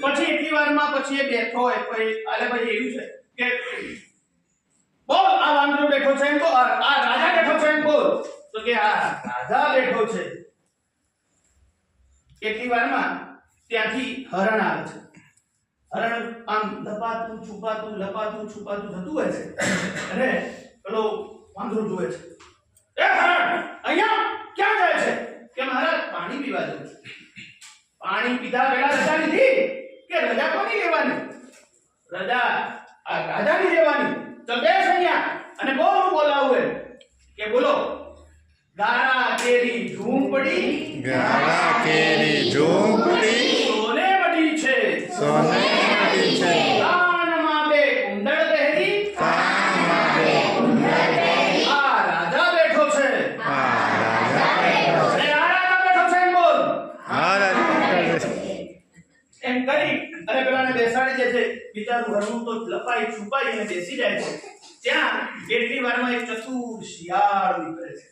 પછી એટલી વારમાં પછી એ બેઠો હોય અરે ભાઈ એવું છે કે બોલ આ વાંદરો બેઠો છે એમ તો આ રાજા બેઠો છે એમ બોલ તો કે આ રાજા બેઠો છે એટલી વારમાં ત્યાંથી હરણ આવે છે હરણ આમ લપાતું છુપાતું થતું હોય છે અને પેલો વાંદરો જોવે છે એ હરણ અહીંયા ક્યાં જાય છે કે મહારાજ પાણી પીવા જવું છે પાણી પીધા પહેલા રજા લીધી કે રજા કોની લેવાની રજા આ રાજાની લેવાની તો બેસ અહીંયા અને બોલ બોલાવું કે બોલો ગારા કેરી ઝૂંપડી સોને મળી છે કાનમાં બે કુંડળ પહેરી આ રાજા બેઠો છે એમ બોલ એમ કરી અને પેલાને બેસાડી દે છે બિચારું હરવું તો લપાઈ છુપાઈ અને બેસી જાય છે ત્યાં એટલી વારમાં એક ચતુર શિયાળ નીકળે છે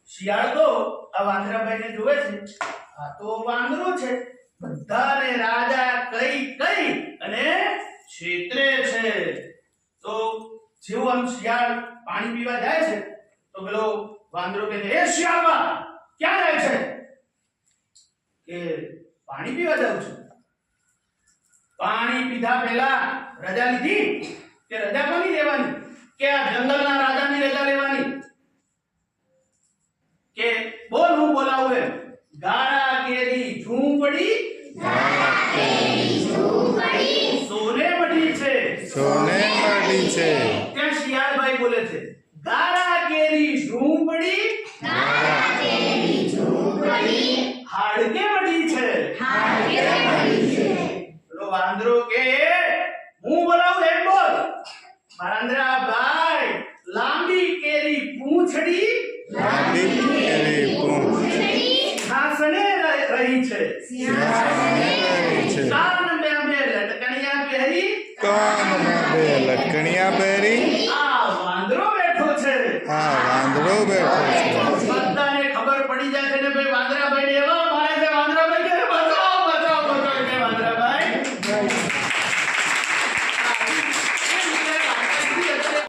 શિયાળ તો આ વાંદરાભાઈને જોવે છે આ તો વાંદરો છે બધાને રાજા કઈ અને છેતરે છે તો જેવું આમ શિયાળ પાણી પીવા જાય છે તો પેલો વાંદરો કહે એ શિયાળમાં ક્યાં જાય છે કે પાણી પીવા જાઉં છું પાણી પીધા પહેલા રજા લીધી કે રજા કોની લેવાની કે આ જંગલના રાજાની રજા લેવાની કે બોલ હું બોલાવું એમ ગારા કેરી ઝૂંપડી સોને મળી છે ત્યાં શિયાળભાઈ બોલે છે ગારા કેરી ઝૂંપડી હાડકે મળી છે પેલો વાંદરો કે હું બોલાવું એમ બોલ વાંદરાભાઈ લાંબી કેરી પૂંછડી ઘાસને રહી છે લટકણિયા પહેરી આ વાંદરો બેઠો છે બધાને ખબર પડી જાય છે ને ભાઈ વાંદરાભાઈ ને એવા